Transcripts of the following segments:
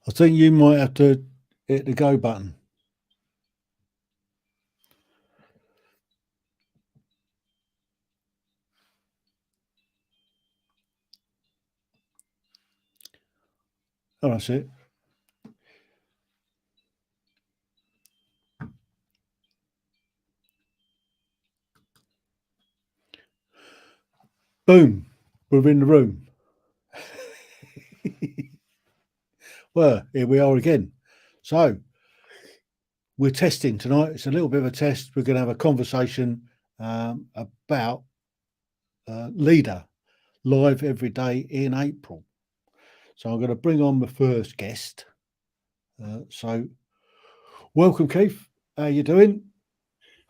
I think you might have to hit the go button. Oh, that's it. Boom. We're in the room. Well, here we are again. So we're testing tonight. It's a little bit of a test. We're going to have a conversation about Leader live every day in April. So I'm going to bring on the first guest. So welcome, Keith. How you doing?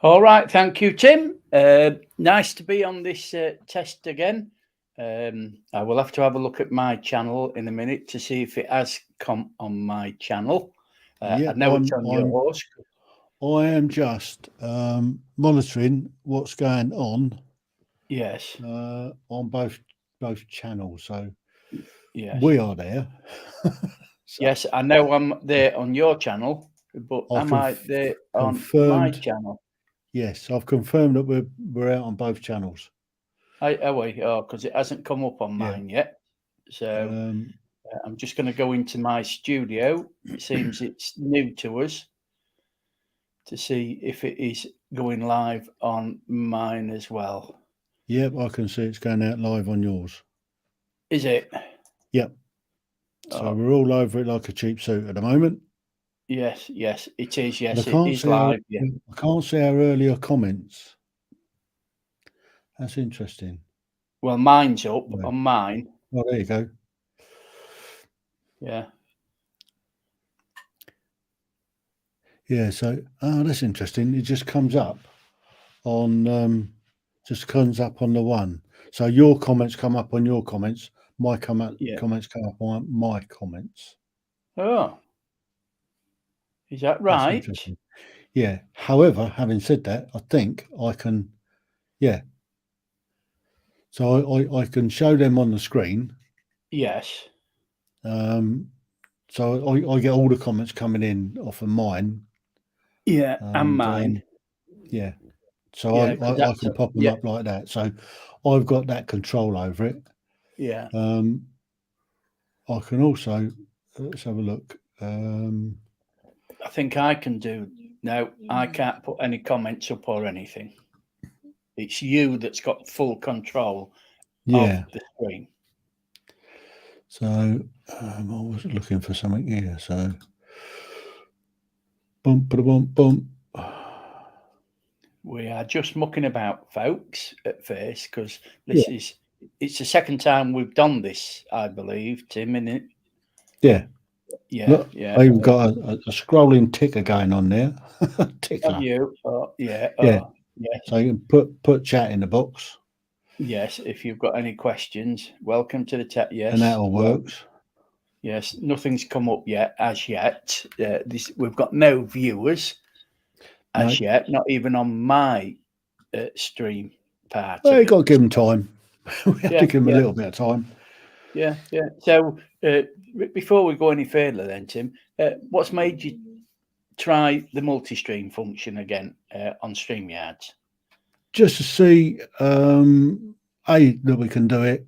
All right, thank you, Tim. Nice to be on this test again. I will have to have a look at my channel in a minute to see if it has come on my channel. I know it's on yours. I am just monitoring what's going on. Yes. On both channels. So yes, we are there. So, yes, I know I'm there on your channel, but am I there on my channel? Yes, I've confirmed that we're out on both channels. Are we? Oh, because it hasn't come up on mine yet. So I'm just going to go into my studio. It seems it's new to us, to see if it is going live on mine as well. Yep, I can see it's going out live on yours. Is it? Yep. So we're all over it like a cheap suit at the moment. Yes, it is. Yes, it is live. I can't see our earlier comments. That's interesting. Well, mine's up on mine. Oh, there you go. Yeah. Yeah, so that's interesting. It just comes up on the one. So your comments come up on your comments. My comments come up on my comments. Oh, is that right? Yeah. However, having said that, I think I can. Yeah. So I can show them on the screen. Yes. So I get all the comments coming in off of mine. Yeah, and mine. Yeah. So I can pop them up like that. So I've got that control over it. Yeah. I can also, let's have a look. I think I can do. No, I can't put any comments up or anything. It's you that's got full control of the screen. So I was looking for something here. So boom. We are just mucking about, folks, at first, because it's the second time we've done this, I believe, Tim, isn't it? Yeah. Yeah. Look, I even got a scrolling ticker going on there. Tickler. Have you? Yeah. Yeah. So you can put chat in the box. Yes, if you've got any questions, welcome to the chat. Yes. And that all works. Yes, nothing's come up yet, as yet. We've got no viewers as yet, not even on my stream part. Well, you got to give them time. We have to give them a little bit of time. Yeah. So before we go any further then, Tim, what's made you try the multi-stream function again on StreamYard? Just to see, A, that we can do it,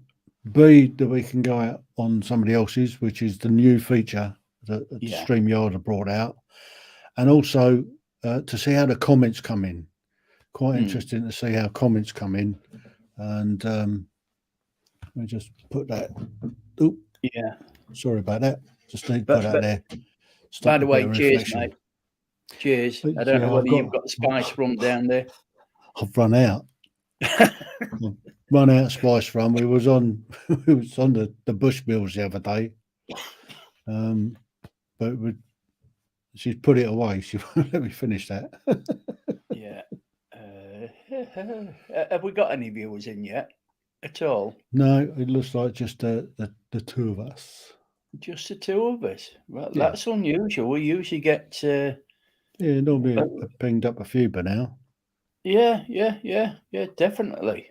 B, that we can go out on somebody else's, which is the new feature that StreamYard have brought out, and also to see how the comments come in. Quite interesting to see how comments come in. And let me just put that. Oop, yeah. Sorry about that. Just need to put that there. By the way, cheers, mate. Cheers. I don't know whether you've got the spice rum down there. I've run out. Run out of spice rum. We was on the Bushmills the other day. But she's put it away. She won't let me finish that. Yeah. Have we got any viewers in yet at all? No, it looks like just the two of us. Just the two of us. Well, that's unusual. We usually get normally I've pinged up a few by now. Yeah, definitely.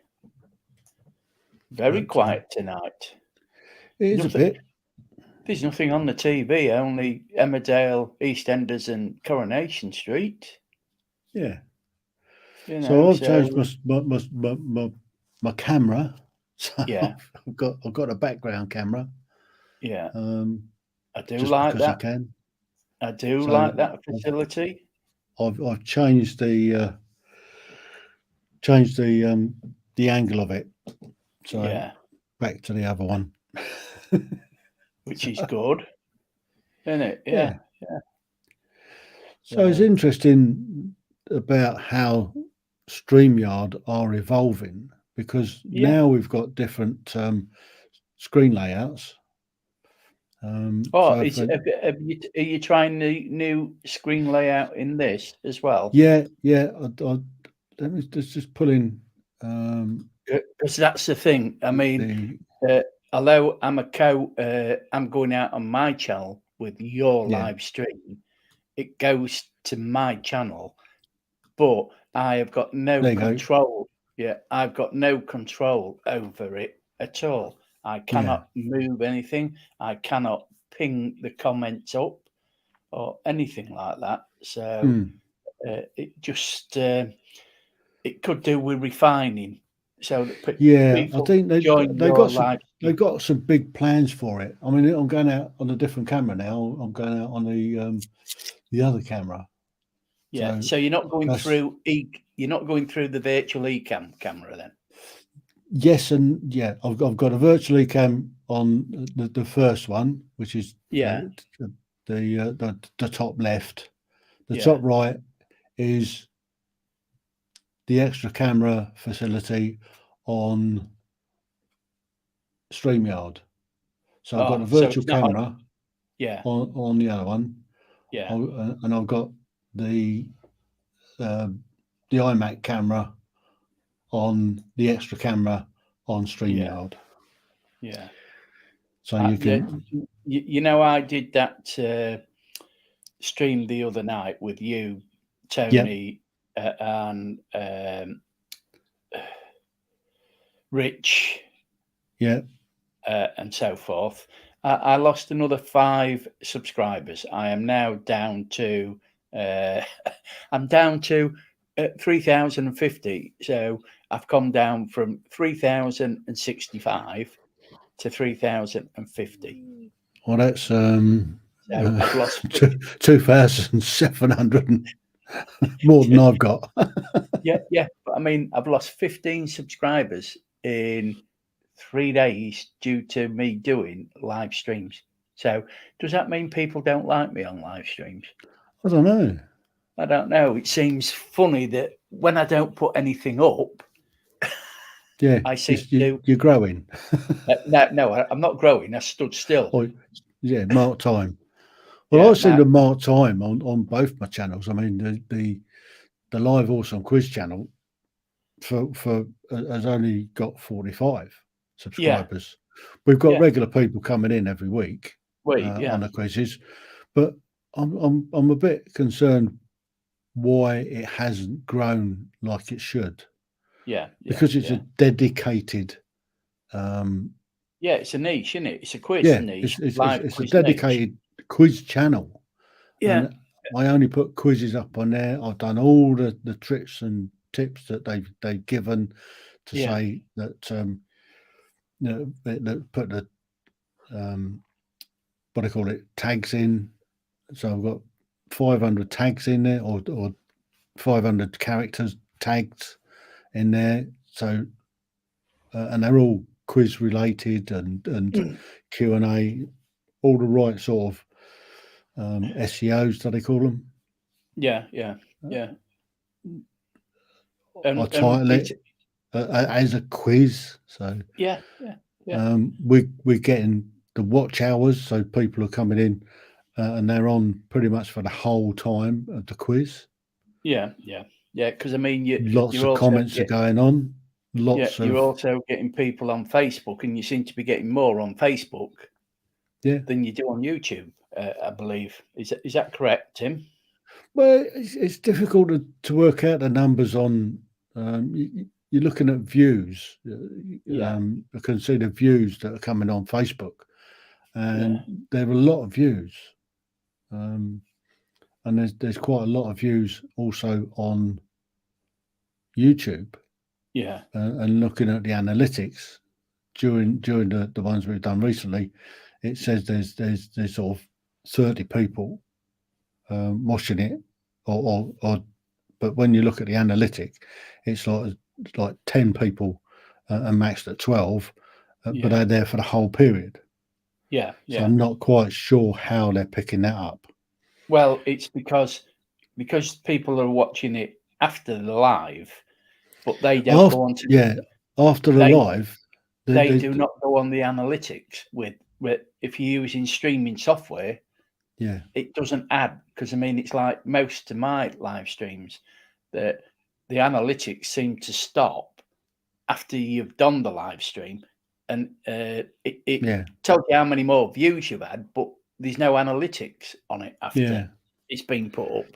Very quiet tonight. It is a bit. There's nothing on the TV, only Emmerdale, EastEnders, and Coronation Street. Yeah. You know, So I've changed my camera. So yeah, I've got a background camera. yeah. I do Just like because I that. can. I do So like that facility. I've changed the angle of it. So Yeah, back to the other one. which is good, isn't it? Yeah. Yeah. So it's interesting about how StreamYard are evolving, because Yeah. now we've got different screen layouts. Oh, So for, are you trying the new screen layout in this as well? yeah, let me just pull in Because that's the thing. I mean, although I'm going out on my channel with your yeah, live stream, it goes to my channel, but I have got no there you go. control. Yeah, I've got no control over it at all. I cannot move anything. I cannot ping the comments up or anything like that. So it just it could do with refining, so that Yeah, I people think join your live they've stream. got some big plans for it. I mean, I'm going out on a different camera now. I'm going out on the other camera. Yeah, so you're not going that's through you're not going through the virtual eCam camera then. yes, and yeah, I've got a virtual cam on the first one, which is Yeah, the top left. The yeah. top right is the extra camera facility on StreamYard. So I've got a Oh, so virtual it's not on. camera Yeah, on the other one, yeah, and I've got the iMac camera on the extra camera on yeah, StreamYard. yeah. So you Yeah, can, you know, I did that stream the other night with you, yeah, Tony, and Rich, yeah. and so forth. I lost another 5 subscribers. I am now down to I'm down to 3,050. So I've come down from 3,065 to 3,050. Well, that's So I've lost 2,700 more than I've got. yeah. But I mean, I've lost 15 subscribers in 3 days due to me doing live streams. So does that mean people don't like me on live streams? I don't know. I don't know. It seems funny that when I don't put anything up, Yeah, I seem to. you're growing. No, I'm not growing. I stood still. Or, yeah, mark time. Well, Yeah, I seem to mark time on both my channels. I mean, the live awesome quiz channel for has only got 45 subscribers. We've got regular people coming in every week on the quizzes, but I'm a bit concerned why it hasn't grown like it should. Because it's a dedicated. It's a niche, isn't it? It's a quiz niche, it's a dedicated quiz channel. Yeah, And I only put quizzes up on there. I've done all the tricks and tips that they've given to say that that put the what do I call it, tags in. So I've got 500 tags in there, or 500 characters tagged in there. So and they're all quiz related and Q&A, all the right sort of SEOs, do they call them? Yeah. I title it as a quiz. So we're getting the watch hours, so people are coming in and they're on pretty much for the whole time of the quiz. Yeah. Because I mean, Lots of comments are going on. You're also getting people on Facebook, and you seem to be getting more on Facebook than you do on YouTube. I believe is that correct, Tim? Well, it's difficult to work out the numbers on. You're looking at views. You can see the views that are coming on Facebook, and there are a lot of views. And there's quite a lot of views also on YouTube. Yeah. And looking at the analytics during the ones we've done recently, it says there's sort of 30 people watching it, or but when you look at the analytic, it's like 10 people and maxed at 12, but they're there for the whole period. Yeah. So I'm not quite sure how they're picking that up. Well, it's because people are watching it after the live, but they don't go on to after the live. They do not go on the analytics with if you're using streaming software. Yeah, it doesn't add, because I mean it's like most of my live streams that the analytics seem to stop after you've done the live stream, and it tells you how many more views you've had, but there's no analytics on it after it's been put up.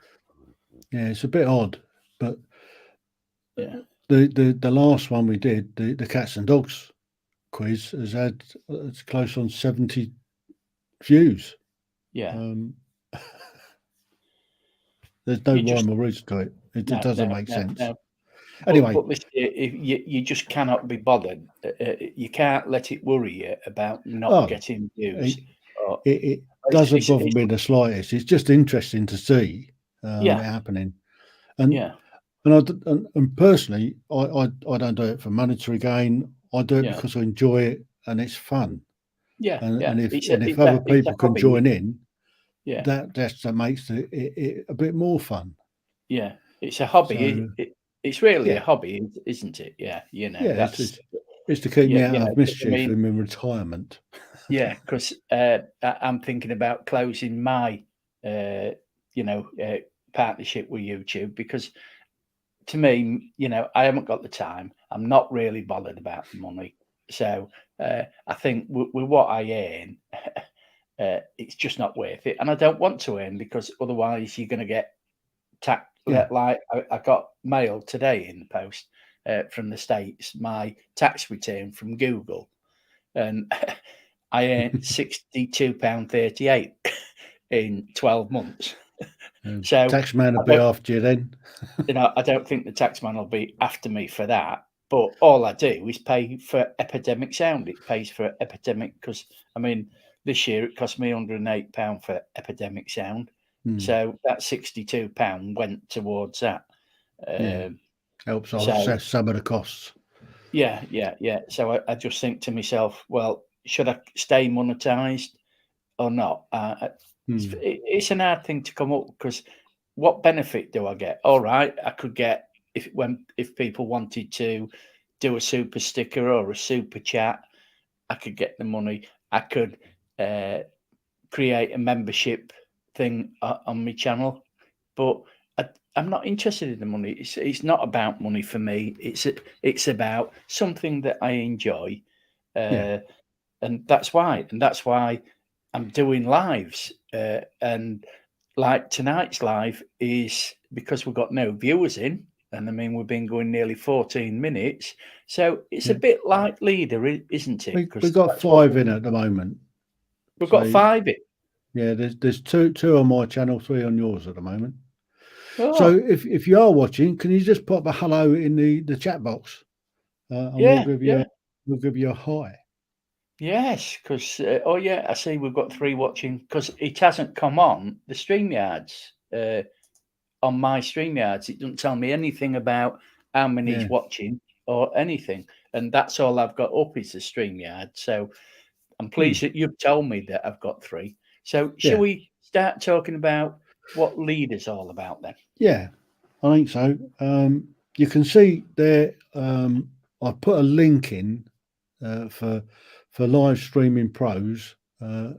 Yeah, it's a bit odd, but the last one we did, the cats and dogs quiz, has had it's close on 70 views. Yeah. There's no rhyme or reason to it. It doesn't make sense. No. Anyway, but listen, you just cannot be bothered. You can't let it worry you about not getting views. It doesn't bother me the slightest. It's just interesting to see it happening. And personally, I don't do it for monetary gain. I do it because I enjoy it and it's fun. And if other people can join in, that makes it a bit more fun. Yeah, it's a hobby. So, it's really a hobby, isn't it? Yeah, it's to keep me out of mischief in my retirement. Yeah, because I'm thinking about closing my partnership with YouTube, because to me, I haven't got the time. I'm not really bothered about the money. So I think with what I earn, it's just not worth it. And I don't want to earn, because otherwise you're going to get tax. Like I got mail today in the post from the States, my tax return from Google, and I earned £62.38 in 12 months. So taxman will be after you then. I don't think the taxman will be after me for that. But all I do is pay for Epidemic Sound. It pays for Epidemic, because I mean this year it cost me £108 for Epidemic Sound. So that £62 went towards that. Helps offset some of the costs. Yeah. So I just think to myself, well, should I stay monetized or not? It's an hard thing to come up, because what benefit do I get? All right, I could get if people wanted to do a super sticker or a super chat, I could get the money. I could create a membership thing on my channel, but I'm not interested in the money. It's not about money for me. It's about something that I enjoy, and that's why I'm doing lives. And like tonight's live is because we've got no viewers in, and I mean we've been going nearly 14 minutes, so it's a bit like Leader, isn't it? We've got 5 in at the moment. We've got 5 in. Yeah, there's two on my channel, 3 on yours at the moment. So if you are watching, can you just pop a hello in the chat box, and we'll give you a hi. Yes, because I see we've got 3 watching, because it hasn't come on the StreamYards. On my StreamYards, it doesn't tell me anything about how many's watching or anything, and that's all I've got up is the StreamYard. So I'm pleased that you've told me that I've got 3. So shall we start talking about what Leader's all about then? Yeah, I think so. You can see there, I put a link in for Live Streaming Pros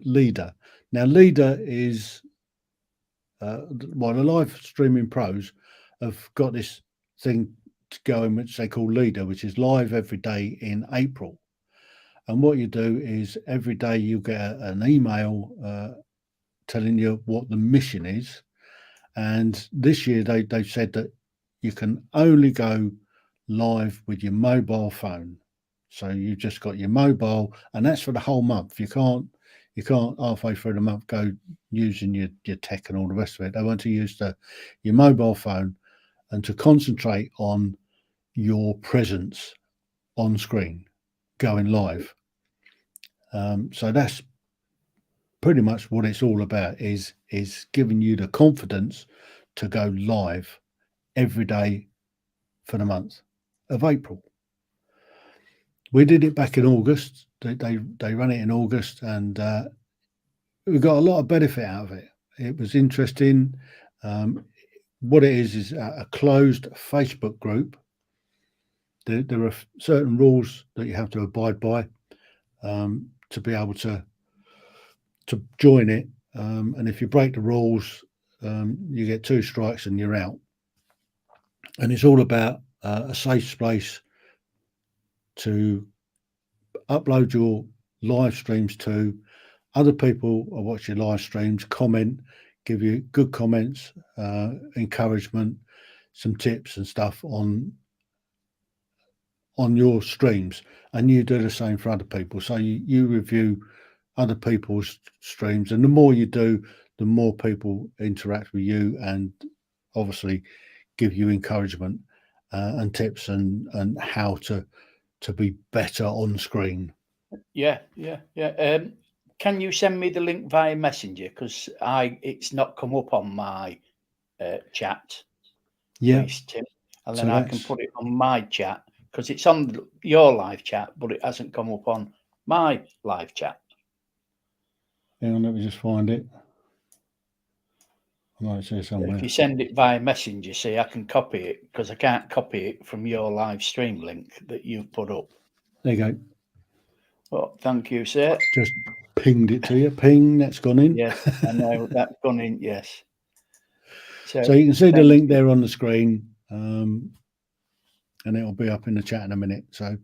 Leader. Now, Leader is the Live Streaming Pros have got this thing going which they call Leader, which is live every day in April. And what you do is every day you get an email telling you what the mission is. And this year they said that you can only go live with your mobile phone. So you've just got your mobile, and that's for the whole month. You You can't halfway through the month go using your tech and all the rest of it. They want to use your mobile phone and to concentrate on your presence on screen, going live. So that's pretty much what it's all about, is giving you the confidence to go live every day for the month of April. We did it back in August. They ran it in August, and we got a lot of benefit out of it. It was interesting. What it is a closed Facebook group. There are certain rules that you have to abide by to be able to join it. And if you break the rules, you get 2 strikes and you're out. And it's all about a safe space to upload your live streams to. Other people will watch your live streams, comment, give you good comments, encouragement, some tips and stuff on your streams, and you do the same for other people. So you review other people's streams, and the more you do, the more people interact with you and obviously give you encouragement and tips and how to be better on screen. Yeah. Can you send me the link via Messenger, because it's not come up on my chat, please, Tim, and then I can put it on my chat, because it's on your live chat, but it hasn't come up on my live chat. Hang on, let me just find it. I might say somewhere. If you send it via Messenger, see, I can copy it, because I can't copy it from your live stream link that you've put up. There you go. Oh, thank you, sir. Just pinged it to you. Ping, that's gone in. Yes, I know that's gone in. Yes. So you can see the link there on the screen, and it'll be up in the chat in a minute. So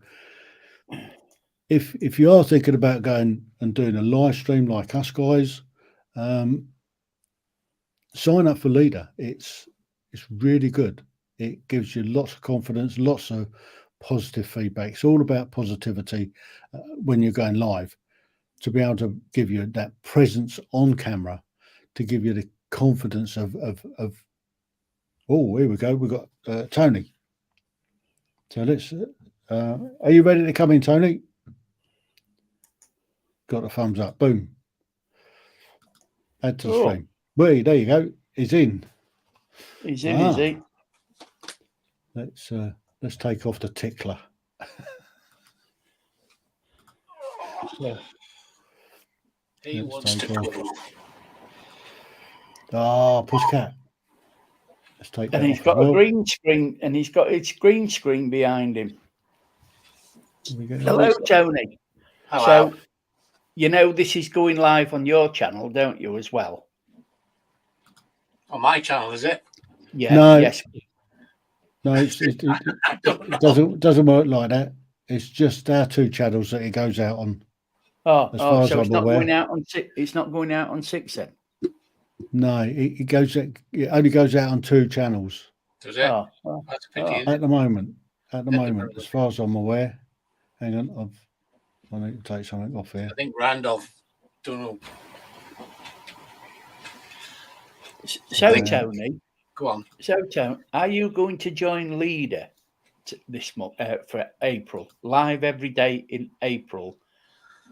if you are thinking about going and doing a live stream like us guys, sign up for Leader. It's really good. It gives you lots of confidence, lots of positive feedback. It's all about positivity when you're going live, to be able to give you that presence on camera, to give you the confidence of oh, here we go. We've got Tony. So let's are you ready to come in, Tony? Got a thumbs up. Boom. Add to the stream. Wait, there you go. He's in. He's in, is he? Let's take off the tickler. Yeah. He wants to go. Pussycat. Let's take that. And he's got a green screen, and he's got his green screen behind him. Hello, Tony. Hello. So, you know this is going live on your channel, don't you, as well? On my channel, is it? Yeah. No. Yes. No, it doesn't work like that. It's just our 2 channels that it goes out on. So it's not going out on 6. It's not going out on 6 then. No, it only goes out on 2 channels. Does it? That's a pity. At the moment, as far as I'm aware. Hang on, I need to take something off here. I think Randolph, don't know. So Tony, go on. So Tony, are you going to join Leader this month for April, live every day in April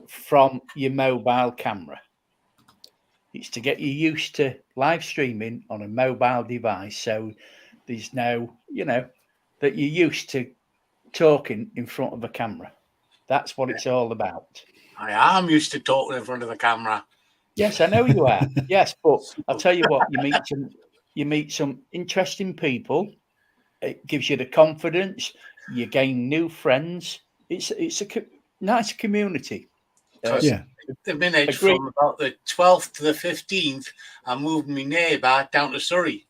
from your mobile camera? It's to get you used to live streaming on a mobile device, so there's no, that you're used to talking in front of a camera. That's what it's all about. I am used to talking in front of the camera. Yes, I know you are. Yes, but I'll tell you what, you meet some interesting people. It gives you the confidence. You gain new friends. It's a nice community. The minute from about the 12th to the 15th, I moved my neighbour down to Surrey.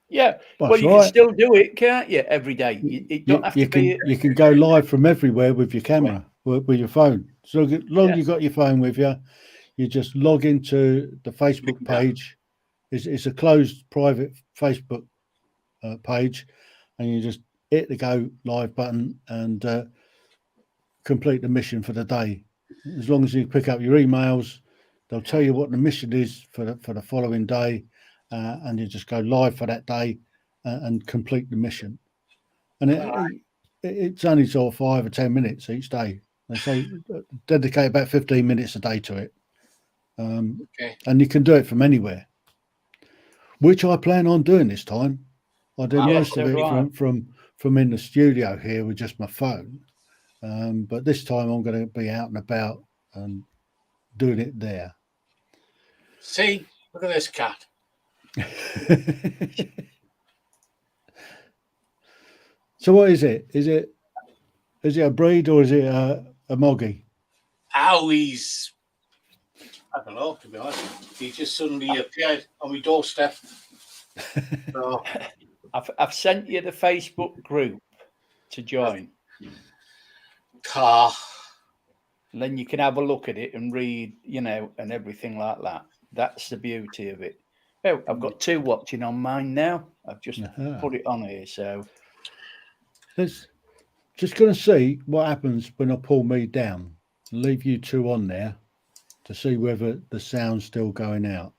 Yeah, well, you can still do it, can't you? Every day, you don't have to be. You can go live from everywhere with your camera, with your phone. So long you got your phone with you, you just log into the Facebook page. It's a closed private Facebook page, and you just hit the go live button and complete the mission for the day. As long as you pick up your emails, They'll tell you what the mission is for the following day, and you just go live for that day and complete the mission. And it's only sort of 5 or 10 minutes each day. They say dedicate about 15 minutes a day to it. And you can do it from anywhere, which I plan on doing this time. I did most of it from in the studio here with just my phone. But this time I'm going to be out and about and doing it there. See, look at this cat. So what is it? Is it a breed or is it a moggy? How he's, I don't know, to be honest. He just suddenly appeared on my doorstep. So, I've sent you the Facebook group to join. Car. Then you can have a look at it and read, and everything like that. That's the beauty of it. Oh, I've got 2 watching on mine now. I've just put it on here. So let's just going to see what happens when I pull me down. Leave you 2 on there to see whether the sound's still going out.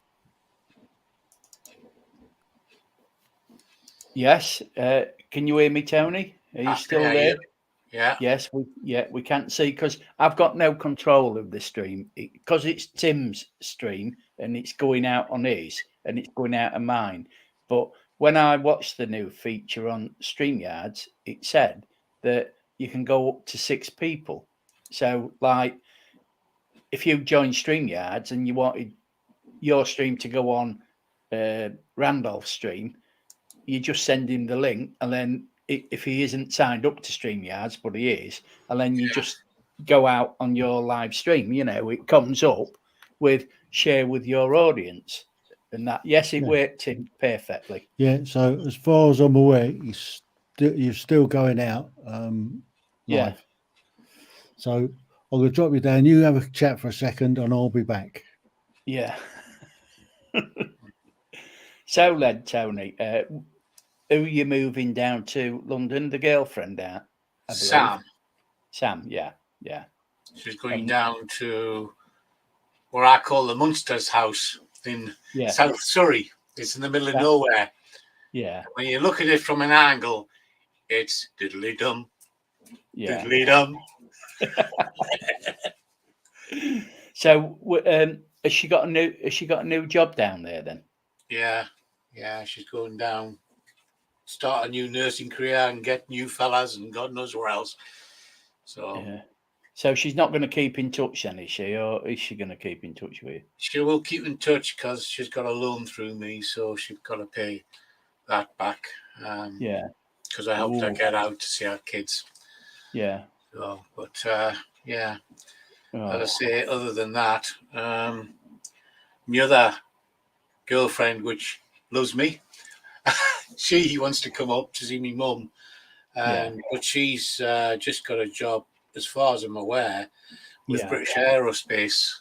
Yes. Can you hear me, Tony? Are you still there? Yeah. Yes, we can't see because I've got no control of the stream because it's Tim's stream and it's going out on his and it's going out of mine. But when I watched the new feature on StreamYards, it said that you can go up to 6 people. So, like, if you join StreamYards and you wanted your stream to go on Randolph's stream, you just send him the link, and then if he isn't signed up to StreamYards, but he is, and then you just go out on your live stream, it comes up with share with your audience. And that, yes, it worked perfectly. Yeah, so as far as I'm aware, you're still going out live. Yeah. So I'm going to drop you down. You have a chat for a second and I'll be back. Yeah. So then, Tony, who are you moving down to London? The girlfriend out? Sam, yeah. She's going down to what I call the Munsters house in South Surrey. It's in the middle of nowhere. Yeah. When you look at it from an angle, it's diddly-dum. Yeah. Diddly-dum. So, has she got a new job down there then? Yeah, she's going down, start a new nursing career and get new fellas and God knows where else. So she's not going to keep in touch then, is she? Or is she going to keep in touch with you? She will keep in touch because she's got a loan through me, so she's got to pay that back. Because I helped her get out to see her kids. Yeah. So, but as I say, other than that, my other girlfriend, which loves me, she wants to come up to see me mum, but she's just got a job, as far as I'm aware, with British Aerospace.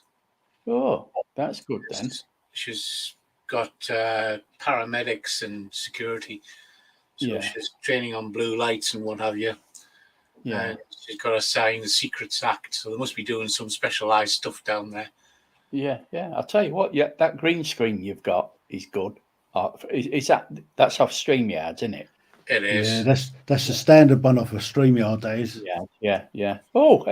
Oh, that's good then. She's got paramedics and security, so she's training on blue lights and what have you. Yeah, and she's got to sign the Secrets Act, so they must be doing some specialised stuff down there. Yeah. I'll tell you what. Yeah, that green screen you've got is good. Is that's off StreamYards, isn't it? It is. Yeah, that's the standard one off of StreamYard days. Yeah. Oh,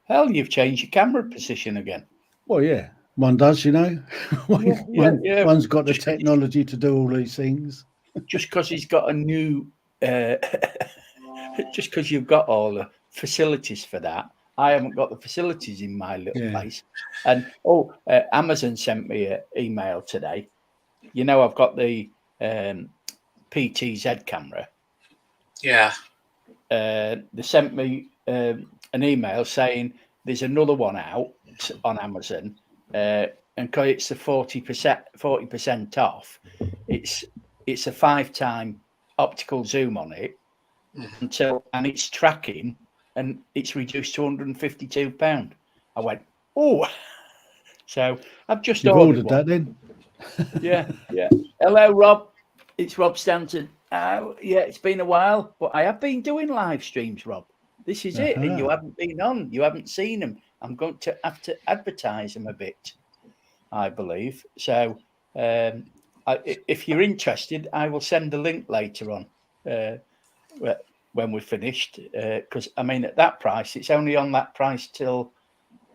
hell, you've changed your camera position again. Well, yeah, one does, One's got the technology to do all these things. Just because he's got a new, just because you've got all the facilities for that, I haven't got the facilities in my little place. And Amazon sent me an email today. I've got the PTZ camera. Yeah. They sent me an email saying there's another one out on Amazon, and because it's the 40% off, it's a 5-time optical zoom on it and it's tracking, and it's reduced to £152. I went, oh, so I've just ordered that then. Yeah. Hello, Rob. It's Rob Stanton. It's been a while, but I have been doing live streams, Rob. This is it, and you haven't been on. You haven't seen them. I'm going to have to advertise them a bit. I believe. So if you're interested, I will send a link later on when we're finished. Because I mean, at that price, it's only on that price till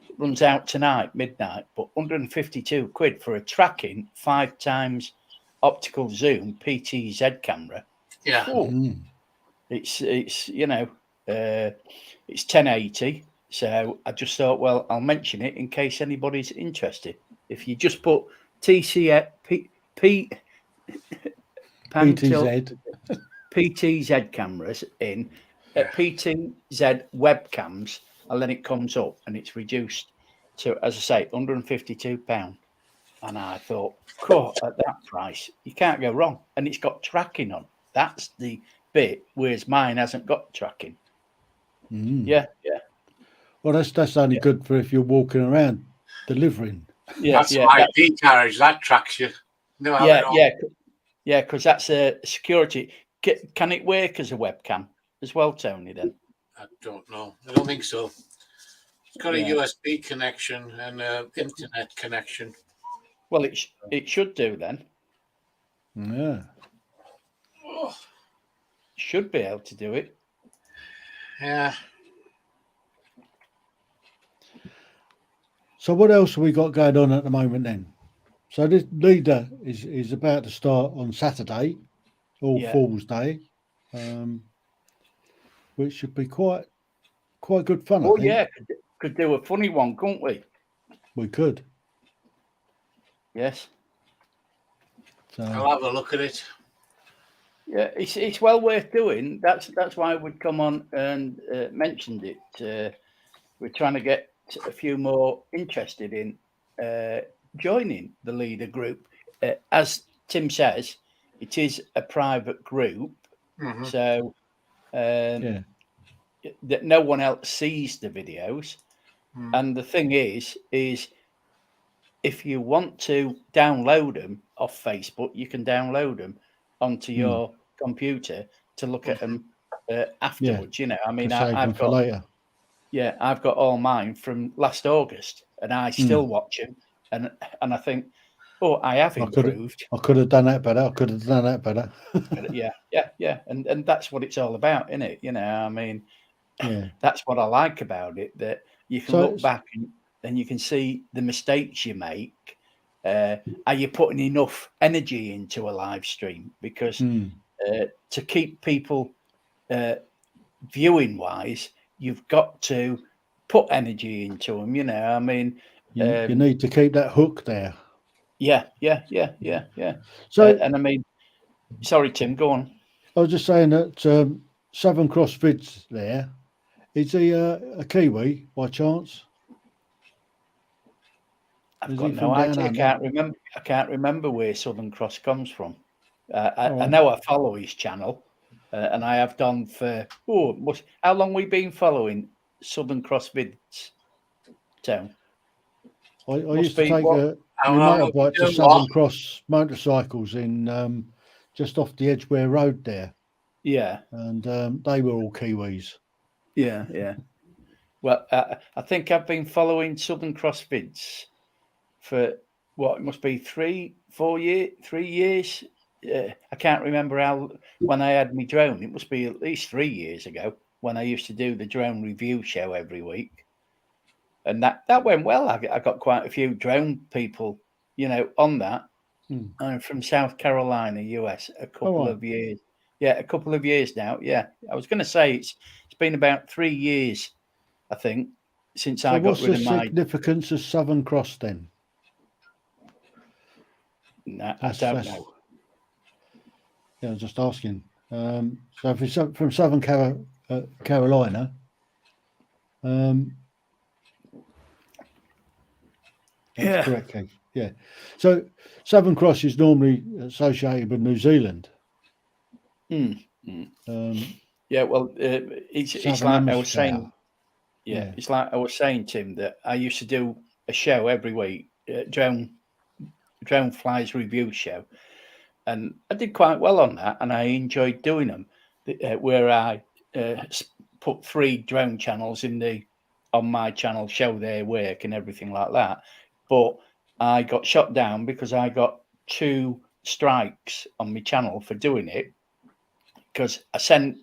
it runs out tonight, midnight. But 152 quid for a tracking 5 times optical zoom PTZ camera. Yeah. It's it's 1080. So I just thought, well, I'll mention it in case anybody's interested. If you just put PTZ cameras in PTZ webcams, and then it comes up and it's reduced to, as I say, £152. And I thought, cool, at that price, you can't go wrong. And it's got tracking on. That's the bit, whereas mine hasn't got tracking. Yeah. Well, that's only good for if you're walking around delivering. That's my ID carriage. That tracks you. No, because that's a security. Can it work as a webcam as well, Tony? Then I don't know. I don't think so. It's got a USB connection and an internet connection. Well, it should do then. Yeah. Should be able to do it. Yeah. So what else have we got going on at the moment then? So this leader is about to start on Saturday, All Fool's Day, which should be quite good fun. Oh, yeah, could do a funny one, couldn't we? We could. Yes. So I'll have a look at it. Yeah, it's well worth doing. That's why we'd come on and mentioned it. We're trying to get a few more interested in joining the leader group. As Tim says, it is a private group, so that no one else sees the videos. And the thing is if you want to download them off Facebook, you can download them onto your computer to look at them afterwards. You know, I mean, I've got later. Yeah, I've got all mine from last August, and I still watch them, and I think, oh, I have improved. I could have done that better. Yeah, and that's what it's all about, isn't it? You know, I mean, that's what I like about it, that you can look back and you can see the mistakes you make. Are you putting enough energy into a live stream? Because to keep people viewing wise, you've got to put energy into them. You know, I mean, you need to keep that hook there. Yeah. So, and I mean, sorry, Tim, go on. I was just saying that Southern Cross Vids there, is he a Kiwi by chance? I've got no idea. I can't remember where Southern Cross comes from. I know I follow his channel, and I have done for how long we been following Southern Cross Vids, Tom? I used to take my motorbike to Southern Cross motorcycles in just off the Edgware Road there. Yeah, and they were all Kiwis. Yeah. Well, I think I've been following Southern Cross Vids for it must be 3 years. I can't remember when I had my drone. It must be at least 3 years ago when I used to do the drone review show every week, and that went well. I got quite a few drone people, you know, on that. I'm from South Carolina, US. A couple of years. Yeah, a couple of years now. Yeah, I was going to say it's been about 3 years, I think, since I got rid of my. What's the significance of Southern Cross then? No, I don't know. Yeah, I was just asking. So if it's from Southern Carolina, that's correct, Keith. Yeah. So Southern Cross is normally associated with New Zealand. Yeah, well, it's like I was saying. Yeah, it's like I was saying, Tim, that I used to do a show every week, drone flies review show, and I did quite well on that, and I enjoyed doing them. Where I put 3 drone channels on my channel, show their work and everything like that. But I got shot down because I got 2 strikes on my channel for doing it, because I sent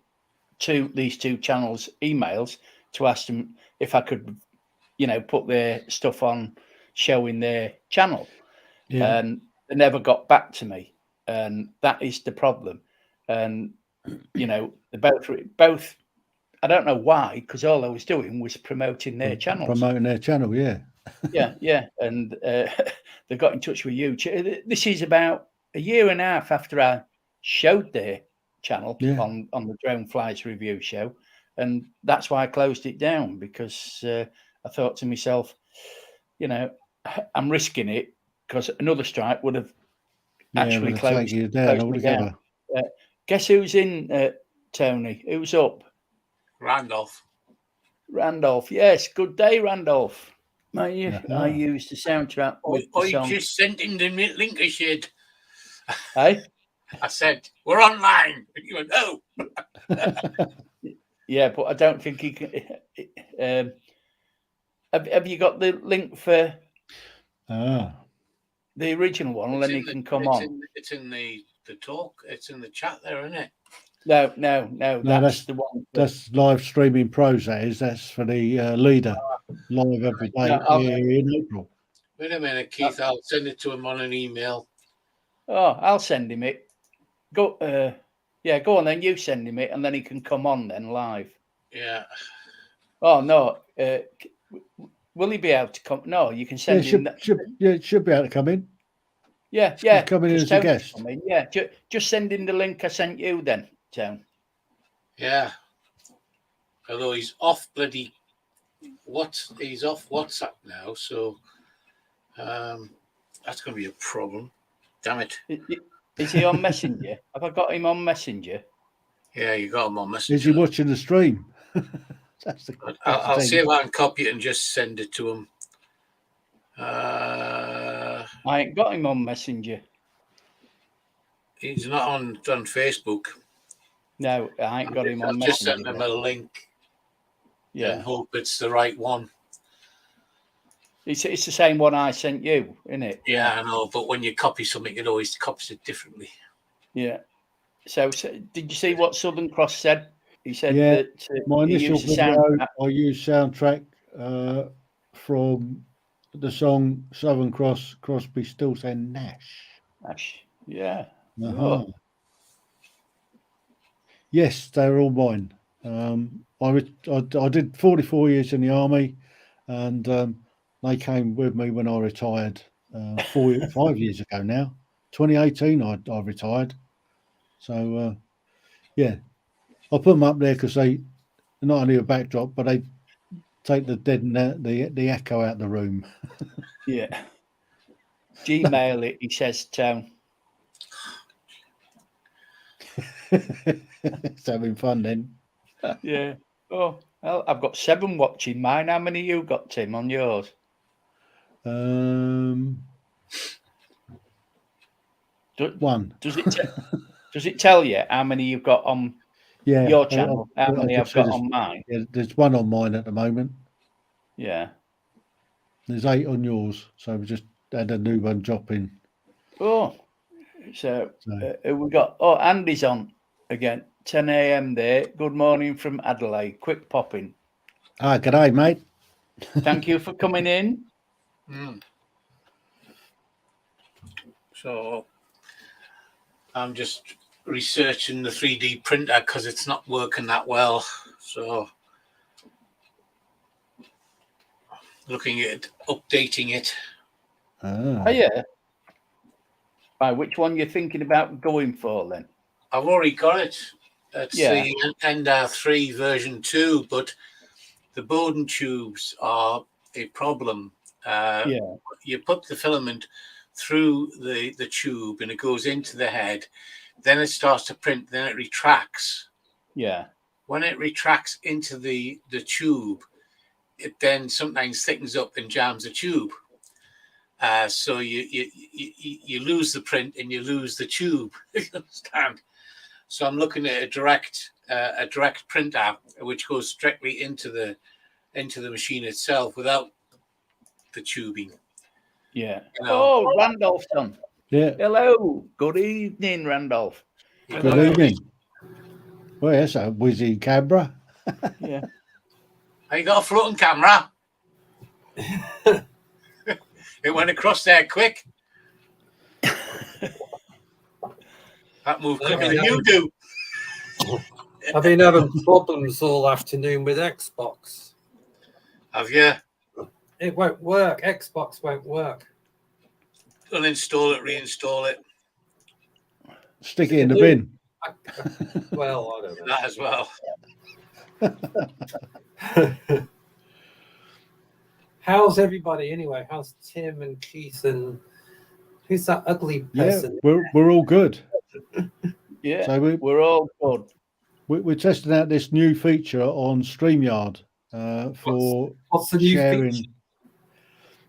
these two channels emails to ask them if I could, put their stuff on showing their channel. Yeah. And they never got back to me, and that is the problem. And they both. I don't know why, because all I was doing was promoting their channels. Promoting their channel, yeah. Yeah. And they got in touch with you. This is about a year and a half after I showed their channel on the Drone Flies review show. And that's why I closed it down, because I thought to myself, I'm risking it, because another strike would have actually closed you down altogether. Guess who's in, Tony? Who's up? Randolph, yes. Good day, Randolph. I used the soundtrack with the song. I just sent him the link I shared. Hey? I said, we're online. And you went, oh. Yeah, but I don't think he can. Have you got the link for the original one? And then he can come on. It's in the talk. It's in the chat there, isn't it? No. That's the one. That's live streaming pros. That's for the leader live every day in April. Wait a minute, Keith. I'll send it to him on an email. Oh, I'll send him it. Go on then. You send him it, and then he can come on then live. Yeah. Oh no. Will he be able to come? No, you can send him. It should be able to come in. Yeah. Come in as a guest. Yeah, just send in the link I sent you then, Tom. Yeah. Although he's off he's off WhatsApp now, so that's going to be a problem. Damn it. Is he on Messenger? Have I got him on Messenger? Yeah, you got him on Messenger. Is he watching the stream? I'll see if I can copy it and just send it to him. I ain't got him on Messenger. He's not on Facebook. No, I ain't got him on Messenger. Just sent him a link. Yeah. And hope it's the right one. It's the same one I sent you, isn't it? Yeah, I know. But when you copy something, it always copies it differently. Yeah. So did you see what Southern Cross said? He said that my initial video, I used soundtrack from the song Southern Cross, Crosby, Stills and Nash. Yeah. Oh. Yes, they're all mine. I did 44 years in the army, and they came with me when I retired 5 years ago now. 2018, I retired. So, I put them up there because they're not only a backdrop, but they take the dead and the echo out of the room. Yeah. Gmail it, he says, Tom. It's having fun then. Yeah. Oh, well, I've got 7 watching mine. How many you got, Tim, on yours? One. Does it tell you how many you've got on your channel? How many I've got on mine? Yeah, there's 1 on mine at the moment. Yeah. There's 8 on yours, so we just had a new one drop in. Oh, so we got. Oh, Andy's on again. 10 a.m. there. Good morning from Adelaide. Quick popping. Ah, g'day, mate. Thank you for coming in. So I'm just researching the 3D printer because it's not working that well. So looking at updating it. Oh, yeah. Right, which one you're thinking about going for then? I've already got it. It's the NR3 version 2, but the Bowden tubes are a problem. You put the filament through the tube and it goes into the head. Then it starts to print. Then it retracts. Yeah. When it retracts into the tube, it then sometimes thickens up and jams the tube. So you lose the print and you lose the tube. You understand? So I'm looking at a direct printer which goes directly into the machine itself without the tubing. Yeah. You know. Oh, Randolph's on. Yeah. Hello. Good evening, Randolph. Good evening. Well, that's a whizzy Cabra. Yeah. Have you got a floating camera? It went across there quick. That moved quicker than you do. I've been having problems all afternoon with Xbox. Have you? It won't work. Xbox won't work. Uninstall it, reinstall it. Stick it in the bin. Well, I don't know. That as well. How's everybody anyway? How's Tim and Keith and who's that ugly person? Yeah, we're all good. Yeah, So we're all good. We're testing out this new feature on StreamYard for What's the new sharing. feature?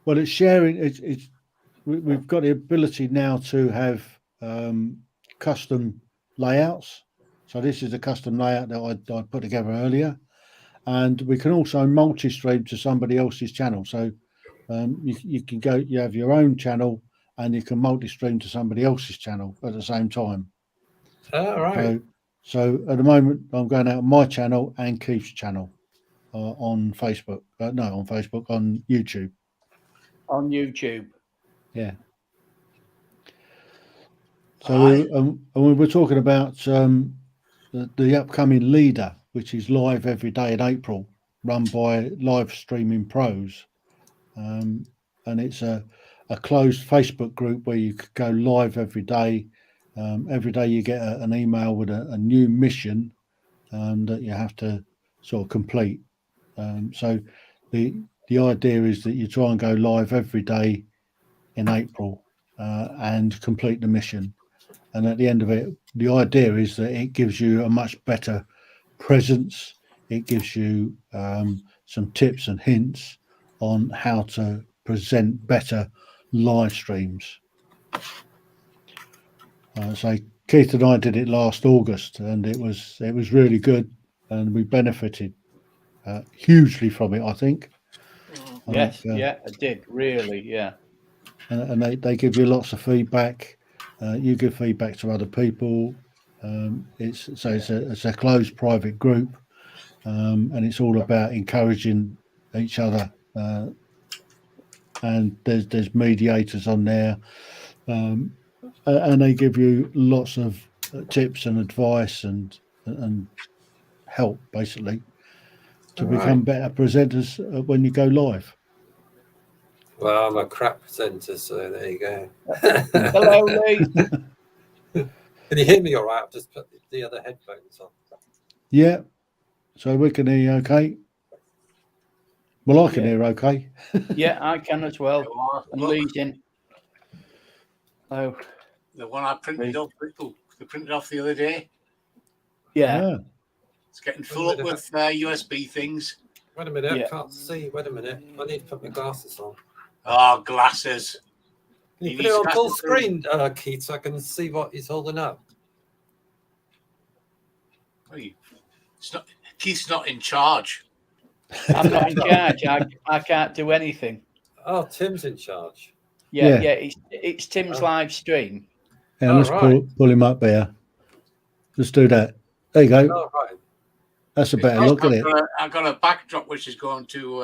Well, it's sharing. We've got the ability now to have custom layouts. So this is a custom layout that I put together earlier, and we can also multi-stream to somebody else's channel. So you can go, you have your own channel, and you can multi-stream to somebody else's channel at the same time. Oh, right. So at the moment, I'm going out on my channel and Keith's channel on Facebook. On YouTube. On YouTube. Yeah. So we were talking about the upcoming leader, which is live every day in April, run by Live Streaming Pros, and it's a closed Facebook group where you could go live every day. Every day you get an email with a new mission that you have to sort of complete. So the idea is that you try and go live every day in April and complete the mission. And at the end of it, the idea is that it gives you a much better presence. It gives you some tips and hints on how to present better live streams. So Keith and I did it last August, and it was really good, and we benefited hugely from it, I think. Yes, I did, really, yeah. And they give you lots of feedback. You give feedback to other people. It's a closed private group, and it's all about encouraging each other. And there's mediators on there, and they give you lots of tips and advice and help, basically, to become better presenters when you go live. Well, I'm a crap presenter, so there you go. Hello, Lee. Can you hear me all right? I've just put the other headphones on. Yeah, so we can hear you okay. Well, I can hear okay. Yeah, I can as well. And Lee's in. Oh, the one I printed off, they printed off the other day. Yeah. It's getting full up with USB things. Wait a minute, I can't see. Wait a minute. I need to put my glasses on. Oh, glasses. Can you put it on full screen, Keith, so I can see what he's holding up? Keith's not in charge. I'm not in charge. I can't do anything. Oh, Tim's in charge. Yeah. It's Tim's live stream. Yeah, let's pull him up here. Let's do that. There you go. Oh, right. That's a better look at it. I've got a backdrop which is going to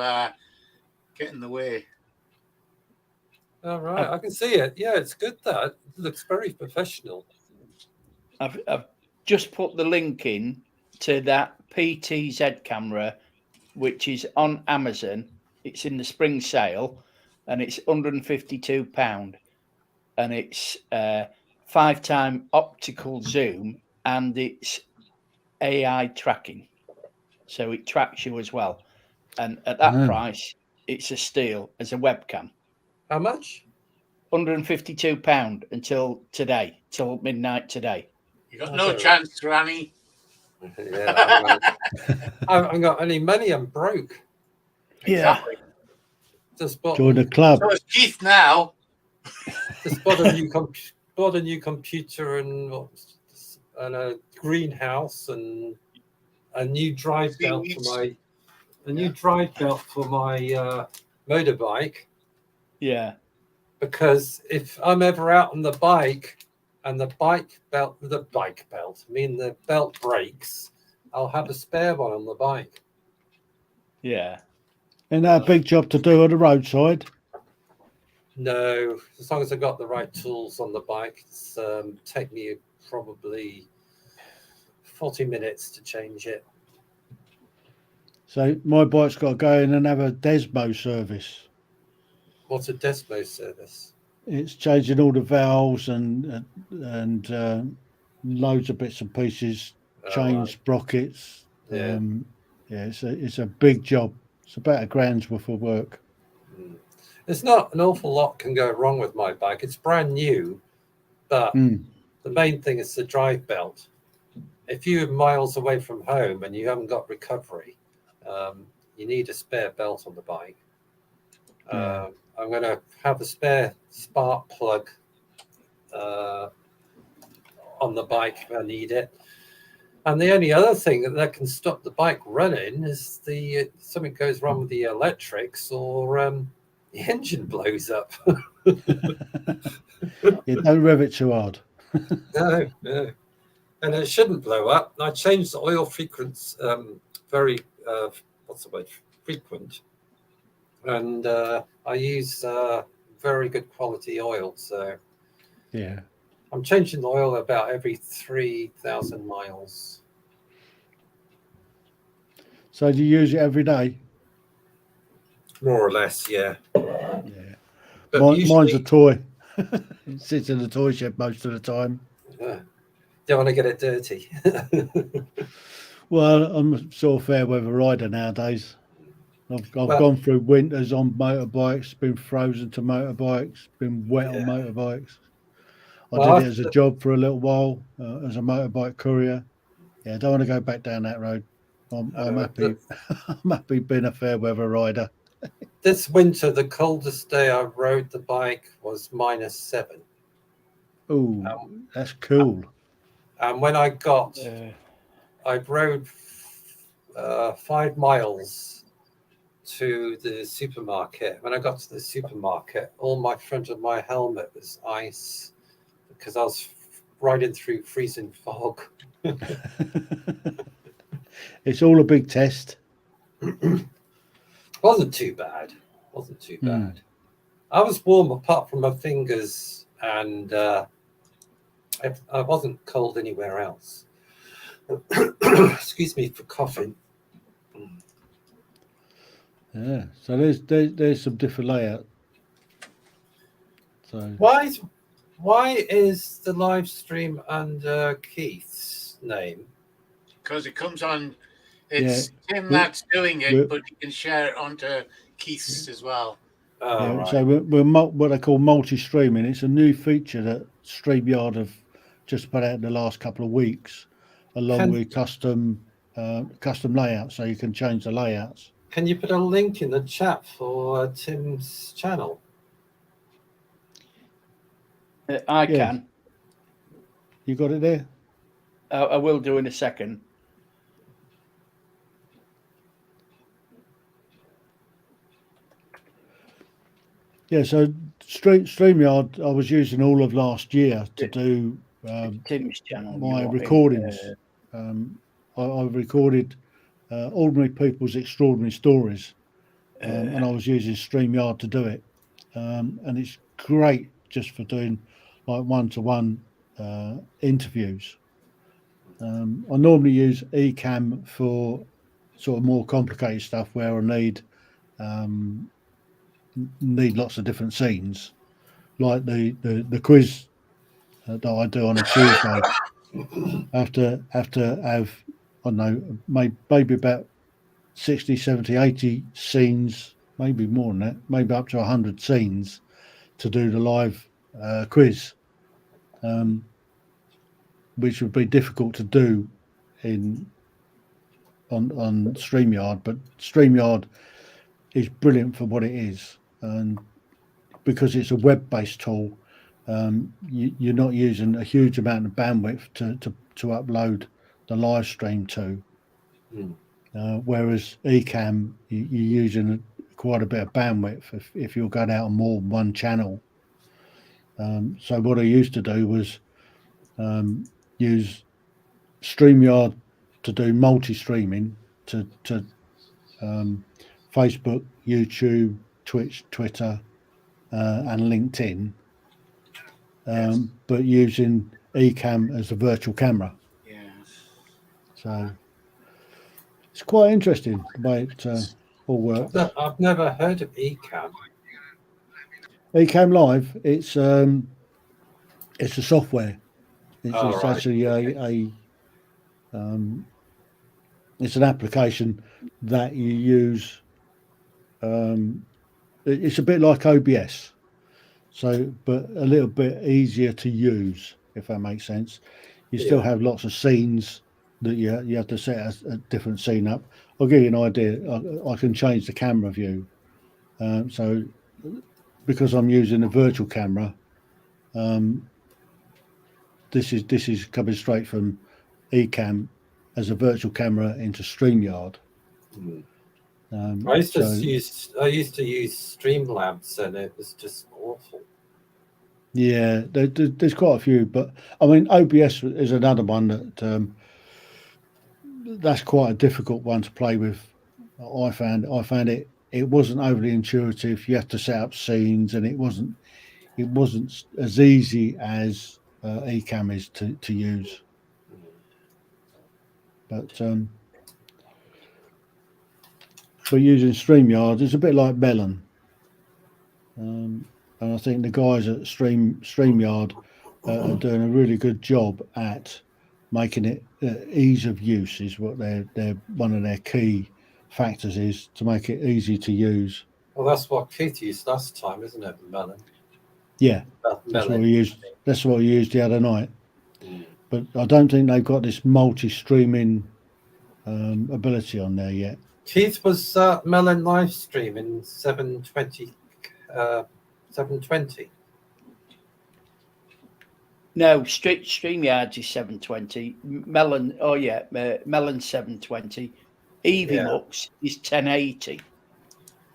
get in the way. All right, I can see it. Yeah, it's good. That it looks very professional. I've just put the link in to that PTZ camera, which is on Amazon. It's in the spring sale, and it's £152, and it's 5x optical zoom, and it's AI tracking, so it tracks you as well. And at that price, it's a steal as a webcam. How much? £152 until today, till midnight today. You got no chance, Granny. Yeah, I haven't got any money. I'm broke. Yeah. Just join the club. So it's Keith now. Just bought a new computer and a greenhouse and a new drive belt for my motorbike. Yeah. because if I'm ever out on the bike and the belt breaks, I'll have a spare one on the bike. Yeah. Isn't that a big job to do on the roadside? No, as long as I've got the right tools on the bike, it's take me probably 40 minutes to change it. So my bike's got to go in and have a Desmo service. What's a Desmo service? It's changing all the valves and loads of bits and pieces, chains, sprockets. Yeah. It's a big job. It's about £1,000 worth of work. There's not an awful lot can go wrong with my bike. It's brand new, but the main thing is the drive belt. If you're miles away from home and you haven't got recovery, you need a spare belt on the bike. I'm going to have a spare spark plug on the bike if I need it. And the only other thing that can stop the bike running is something goes wrong with the electrics or the engine blows up. You don't rev it too hard. No. And it shouldn't blow up. I changed the oil frequency very, frequent. And I use very good quality oil. So yeah, I'm changing the oil about every 3,000 miles. So do you use it every day? More or less, yeah. Yeah. But Mine's a toy. It sits in the toy shed most of the time. Don't want to get it dirty. Well, I'm a sort of fair weather rider nowadays. I've gone through winters on motorbikes, been frozen to motorbikes, been wet on motorbikes. I did it as a job for a little while as a motorbike courier. Yeah, I don't want to go back down that road. I'm happy. I'm happy being a fair weather rider. This winter, the coldest day I rode the bike was -7. Oh, that's cool. And when I rode 5 miles to the supermarket. When I got to the supermarket, all my front of my helmet was ice because I was riding through freezing fog. It's all a big test. Wasn't too bad. I was warm apart from my fingers, and I wasn't cold anywhere else. Excuse me for coughing. Yeah, so there's some different layout. So why is the live stream under Keith's name? Because it comes on. It's him that's doing it, but you can share it onto Keith's as well. Right. So we're what they call multi-streaming. It's a new feature that StreamYard have just put out in the last couple of weeks, along with custom layouts, so you can change the layouts. Can you put a link in the chat for Tim's channel? I can. You got it there? I will do in a second. Yeah, so StreamYard, I was using all of last year to do Tim's channel. My recordings. I recorded Ordinary People's Extraordinary Stories, and I was using StreamYard to do it. And it's great just for doing like one-to-one interviews. I normally use Ecamm for sort of more complicated stuff where I need lots of different scenes, like the quiz that I do on a Tuesday. have to have, I don't know, maybe about 60, 70, 80 scenes, maybe more than that, maybe up to 100 scenes to do the live quiz, which would be difficult to do on StreamYard, but StreamYard is brilliant for what it is, and because it's a web-based tool, you're not using a huge amount of bandwidth to upload the live stream to. Whereas Ecamm, you're using quite a bit of bandwidth if you're going out on more than one channel. So what I used to do was use StreamYard to do multi-streaming to Facebook, YouTube, Twitch, Twitter, and LinkedIn, but using Ecamm as a virtual camera. So it's quite interesting the way it all works. I've never heard of Ecamm. Ecamm Live, it's a software. It's actually it's an application that you use. It's a bit like OBS, so but a little bit easier to use, if that makes sense. You still have lots of scenes that you have to set a different scene up. I'll give you an idea. I can change the camera view. So because I'm using a virtual camera, this is coming straight from Ecamm as a virtual camera into StreamYard. I used to use Streamlabs, and it was just awful. Yeah, there's quite a few, but I mean OBS is another one that that's quite a difficult one to play with. I found it wasn't overly intuitive. You had to set up scenes, and it wasn't as easy as Ecamm is to use. But using StreamYard is a bit like Melon, and I think the guys at StreamYard are doing a really good job at making it ease of use. Is what they're one of their key factors, is to make it easy to use. Well, that's what Keith used last time, isn't it, Melon? Yeah, that's what we used. That's what we used the other night. But I don't think they've got this multi-streaming ability on there yet. Keith, was Melon live stream in 720? 720? No, StreamYard is 720. Melon, Melon 720. Evilux is 1080.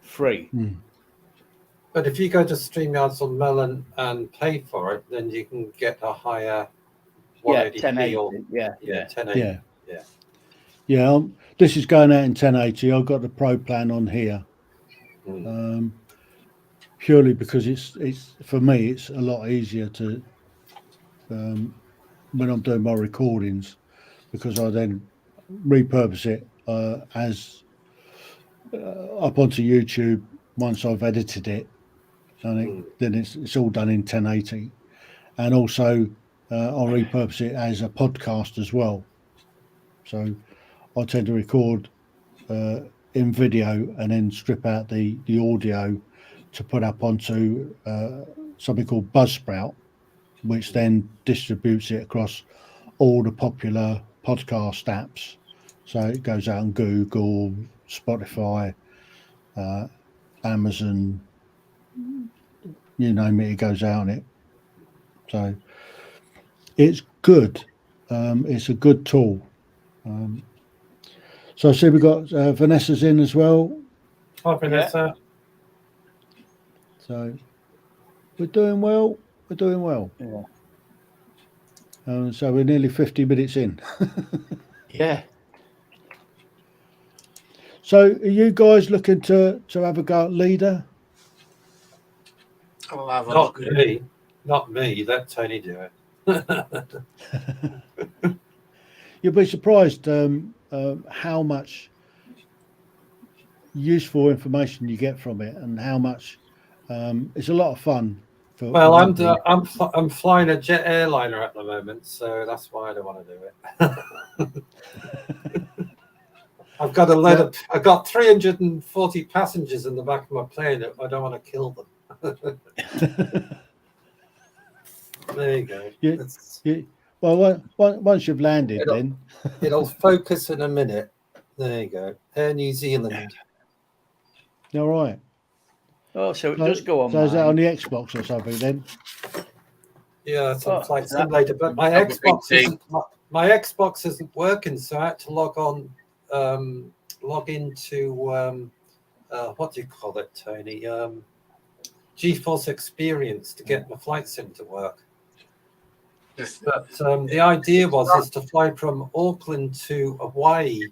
Free. But if you go to StreamYards on Melon and pay for it, then you can get a higher 1080. or 1080. Yeah. This is going out in 1080. I've got the Pro plan on here, purely because it's for me it's a lot easier to when I'm doing my recordings, because I then repurpose it as up onto YouTube once I've edited it, and then it's all done in 1080, and also I'll repurpose it as a podcast as well. So I tend to record in video and then strip out the audio to put up onto something called Buzzsprout, which then distributes it across all the popular podcast apps. So it goes out on Google, Spotify, Amazon, you name it, it goes out on it. So it's good. It's a good tool. So I see we've got Vanessa's in as well. Hi, Vanessa. So we're doing well. We're doing well. Yeah. So we're nearly 50 minutes in. Yeah. So are you guys looking to have a go at leader? I'll have a Not look. me. Not me. Let Tony do it. You'll be surprised how much useful information you get from it, and how much it's a lot of fun. Well, I'm flying a jet airliner at the moment, so that's why I don't want to do it. I've got I've got 340 passengers in the back of my plane. I don't want to kill them. There you go. Well, once you've landed, then it'll focus in a minute. There you go. Air New Zealand. All right. Oh, so it does go on. So is that on the Xbox or something then? Yeah, it's on Flight Simulator, but my Xbox isn't working, so I had to log into what do you call it, Tony? GeForce experience to get my flight sim to work. But the idea is to fly from Auckland to Hawaii,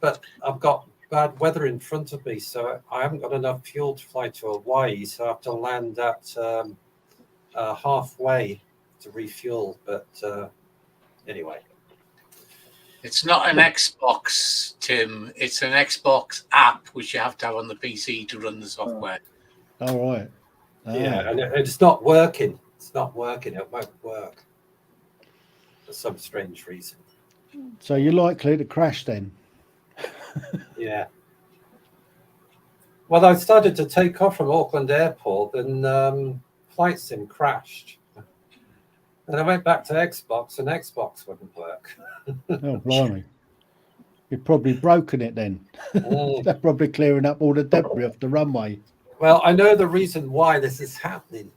but I've got bad weather in front of me, so I haven't got enough fuel to fly to Hawaii, so I have to land at halfway to refuel. But anyway. It's not an Xbox, Tim. It's an Xbox app, which you have to have on the PC to run the software. All right. Yeah, and it's not working. It's not working. It won't work for some strange reason. So you're likely to crash then? Yeah. Well, I started to take off from Auckland Airport, and flight sim crashed. And I went back to Xbox, and Xbox wouldn't work. Oh, blimey. You've probably broken it then. They're probably clearing up all the debris off the runway. Well, I know the reason why this is happening.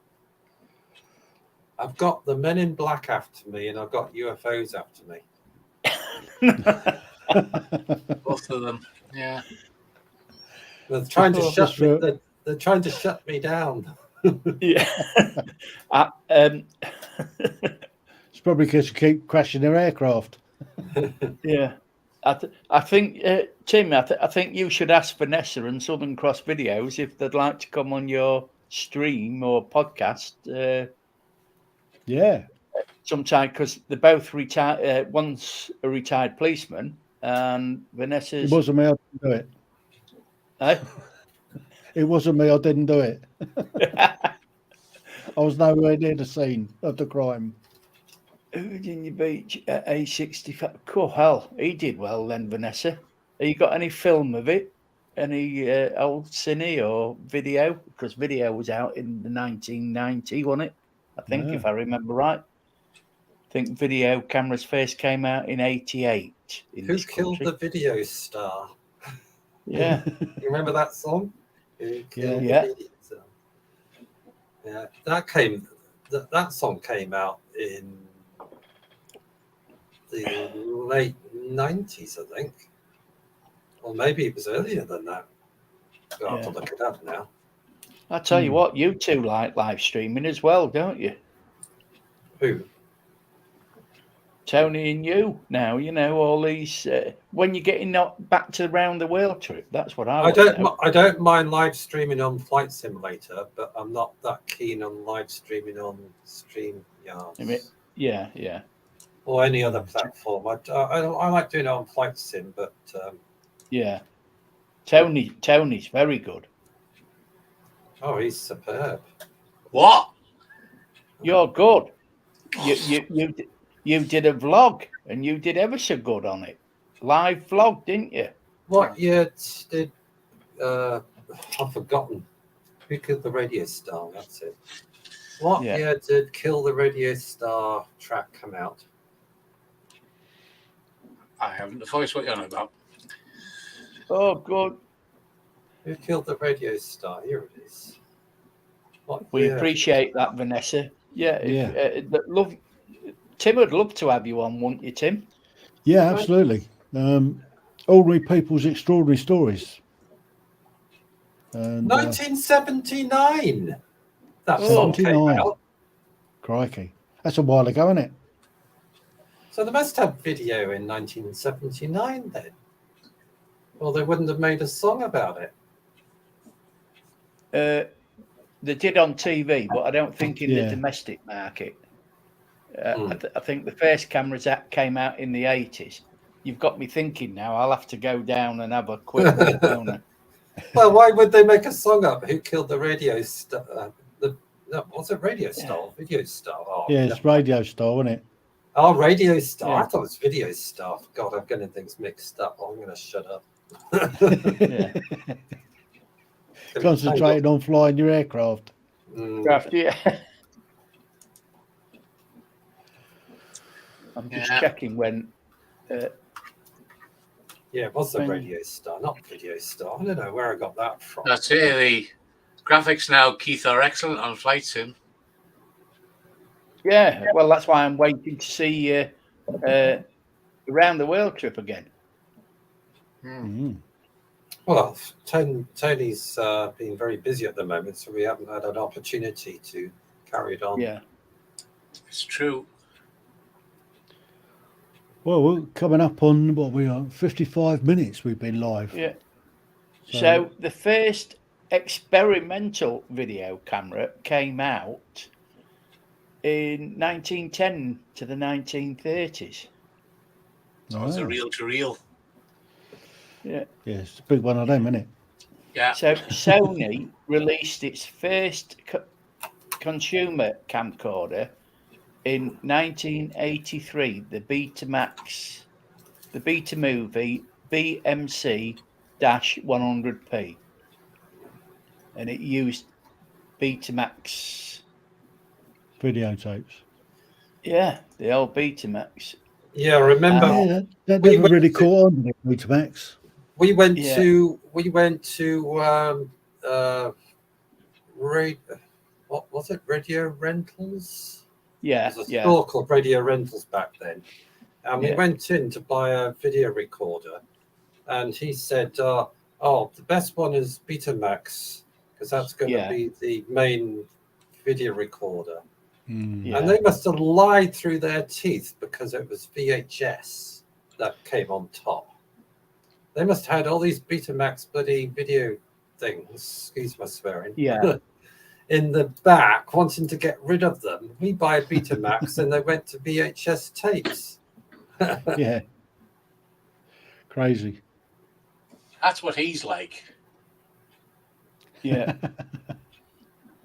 I've got the Men in Black after me, and I've got UFOs after me. Both of them, yeah. They're trying to shut me. They're trying to shut me down. Yeah. It's probably because you keep crashing their aircraft. Yeah. I think, Tim, I think you should ask Vanessa and Southern Cross Videos if they'd like to come on your stream or podcast. Yeah. Sometime, because they're both retired. One's a retired policeman, and Vanessa's. It wasn't me. I didn't do it. Eh? It wasn't me. I didn't do it. I was nowhere near the scene of the crime. Virginia Beach at A65. Cool, hell, he did well then, Vanessa. Have you got any film of it? Any old cine or video? Because video was out in the 1990, wasn't it? I think, if I remember right. I think video cameras first came out in 88. Who killed the video star? Yeah. You remember that song? Yeah. Yeah. That song came out in the late 90s, I think. Or maybe it was earlier than that. I'll have to look it up now. I tell you what, you two like live streaming as well, don't you? Who? Tony and you now, all these when you're getting back to the round the world trip, that's what I don't mind live streaming on Flight Simulator, but I'm not that keen on live streaming on StreamYard. Yeah. Or any other platform. I like doing it on Flight Sim, but yeah. Tony's very good. Oh, he's superb. What? You're good. You did a vlog, and you did ever so good on it. Live vlog, didn't you? What year did I've forgotten. Who Killed the Radio Star? That's it. What year did Kill the Radio Star track come out? I haven't the voice what you're on about. Oh, good. Who Killed the Radio Star? Here it is. We appreciate that, Vanessa. Yeah. Love. Tim would love to have you on, wouldn't you, Tim? Yeah, absolutely. Ordinary People's Extraordinary Stories. And, 1979. That song came out. Crikey. That's a while ago, isn't it? So they must have video in 1979 then. Well, they wouldn't have made a song about it. They did on TV, but I don't think in the domestic market. I think the first cameras that came out in the 80s. You've got me thinking now. I'll have to go down and have a quick look, don't I? Well, why would they make a song up? Who Killed the Radio Star? Was it Radio Star? Video Star? Oh, yeah, it's Radio Star, isn't it? Oh, Radio Star. Yeah. I thought it was Video Star. God, I'm getting things mixed up. I'm going to shut up. Concentrating on flying your aircraft. Yeah. I'm just checking when. It was the Radio Star, not Video Star. I don't know where I got that from. That's it. The graphics now, Keith, are excellent on Flight Sim. Yeah, well, that's why I'm waiting to see Around the World trip again. Mm-hmm. Well, Tony's been very busy at the moment, so we haven't had an opportunity to carry it on. Yeah, it's true. Well, we're coming up on what we are 55 minutes. We've been live. yeah. So the first experimental video camera came out in 1910 to the 1930s. So it's a reel-to-reel. Yeah. Yeah, it's a big one of them, isn't it? Yeah. So Sony released its first consumer camcorder in 1983, the Betamovie BMC-100p, and it used Betamax Videotapes. Yeah, the old Betamax. Yeah, I remember. Yeah, that never really caught on, did it, Betamax? We went to what was it? Radio Rentals. Yeah, There was a store called Radio Rentals back then, and we Yeah. went in to buy a video recorder, and he said, "Oh, the best one is Betamax because that's going to be the main video recorder." Mm. And they must have lied through their teeth because it was VHS that came on top. They must have had all these Betamax bloody video things, excuse my swearing, in the back, wanting to get rid of them. We buy a Betamax and they went to VHS tapes. Yeah. Crazy. That's what he's like. Yeah.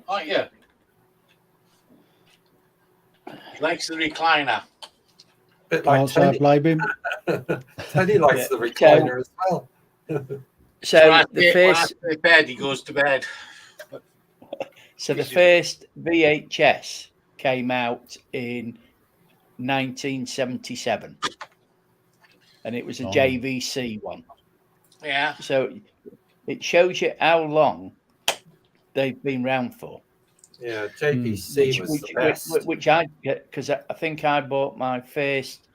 Aren't you? He likes the recliner. Bit like Tony. Blame him. Tony likes the recliner as well. So the first bed, he goes to bed. So the first VHS came out in 1977, and it was a JVC one. Yeah. So it shows you how long they've been around for. Yeah, JVC was the best. Which I get because I think I bought my first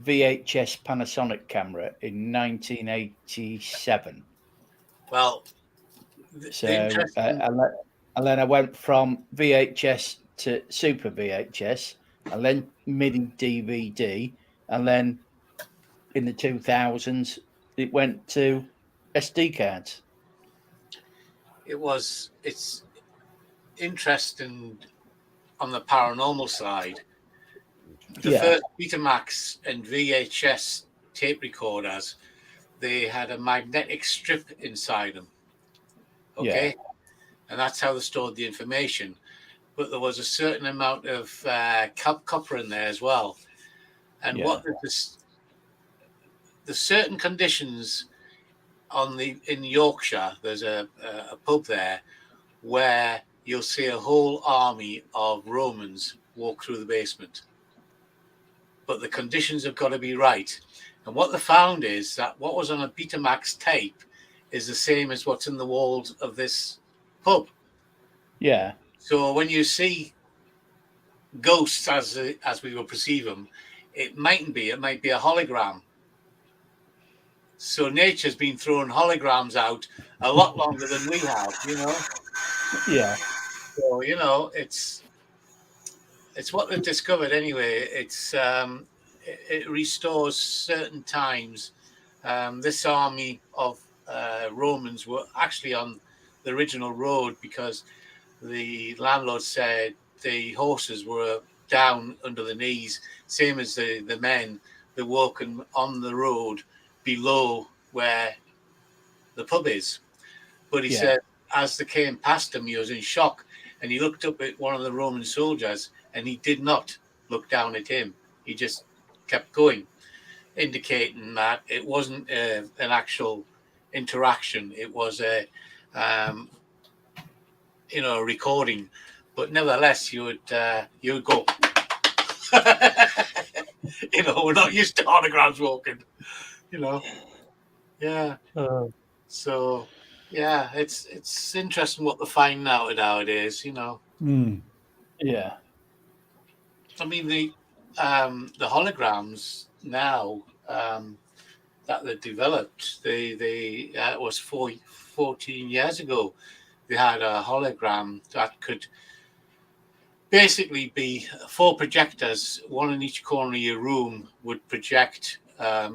VHS Panasonic camera in 1987. Well, so and then I went from VHS to Super VHS, and then mini DVD, and then in the 2000s it went to SD cards. It's interesting on the paranormal side. The first Betamax and VHS tape recorders, they had a magnetic strip inside them. Okay. And that's how they stored the information. But there was a certain amount of copper in there as well. And there's certain conditions in Yorkshire, there's a pub there where you'll see a whole army of Romans walk through the basement. But the conditions have got to be right. And what they found is that what was on a Betamax tape is the same as what's in the walls of this pub. Yeah. So when you see ghosts, as we will perceive them, it might be a hologram. So nature's been throwing holograms out a lot longer than we have, you know. Yeah. So it's what they've discovered anyway. It restores certain times. This army of Romans were actually on the original road because the landlord said the horses were down under the knees, same as the men. They're walking on the road below where the pub is. But he said as they came past him, he was in shock, and he looked up at one of the Roman soldiers, and he did not look down at him. He just kept going, indicating that it wasn't an actual interaction. It was a recording, but nevertheless, you would go. We're not used to holograms walking. Yeah. So, yeah, it's interesting what they find nowadays. Yeah. I mean the holograms now. that they developed. It was 14 years ago. They had a hologram that could basically be 4 projectors, one in each corner of your room, would project a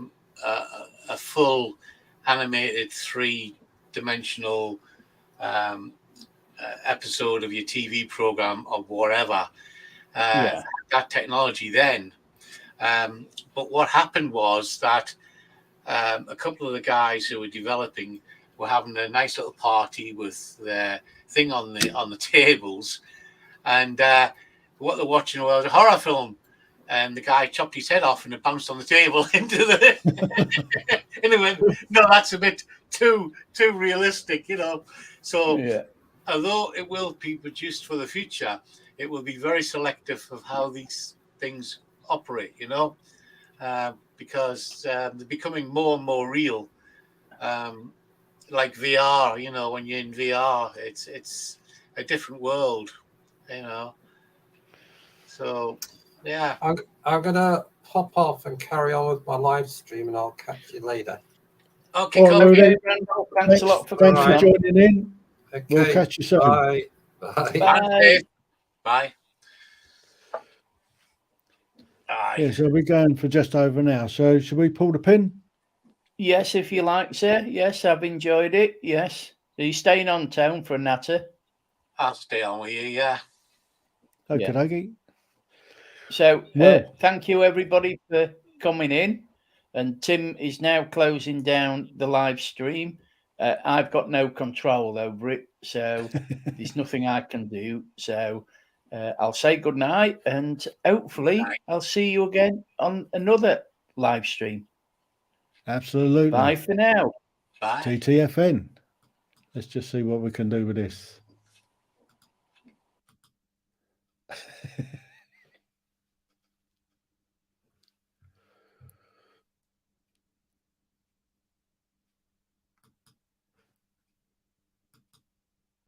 full animated 3-dimensional episode of your TV program or whatever. That technology then. But what happened was that a couple of the guys who were developing were having a nice little party with their thing on the tables, and what they're watching was a horror film, and the guy chopped his head off and it bounced on the table into the and it went, no, that's a bit too realistic, you know. So although it will be produced for the future, it will be very selective of how these things operate, you know, because they're becoming more and more real. Like VR, you know, when you're in VR, it's a different world, you know. So, yeah. I'm gonna pop off and carry on with my live stream, and I'll catch you later. Okay, All right, Okay, Randall, thanks a lot for thanks coming for on. joining in. Okay, We'll catch you soon. Bye. Bye. Bye. Bye. Aye. Yeah, so we're going for just over now. So should we pull the pin? Yes, if you like, sir. Yes, I've enjoyed it. Yes. Are you staying on town for a natter? I'll stay on with you, yeah. Okay, dokie. So thank you, everybody, for coming in. And Tim is now closing down the live stream. I've got no control over it, so there's nothing I can do. So I'll say good night, and hopefully I'll see you again on another live stream. Absolutely. Bye for now. Bye. TTFN. Let's just see what we can do with this.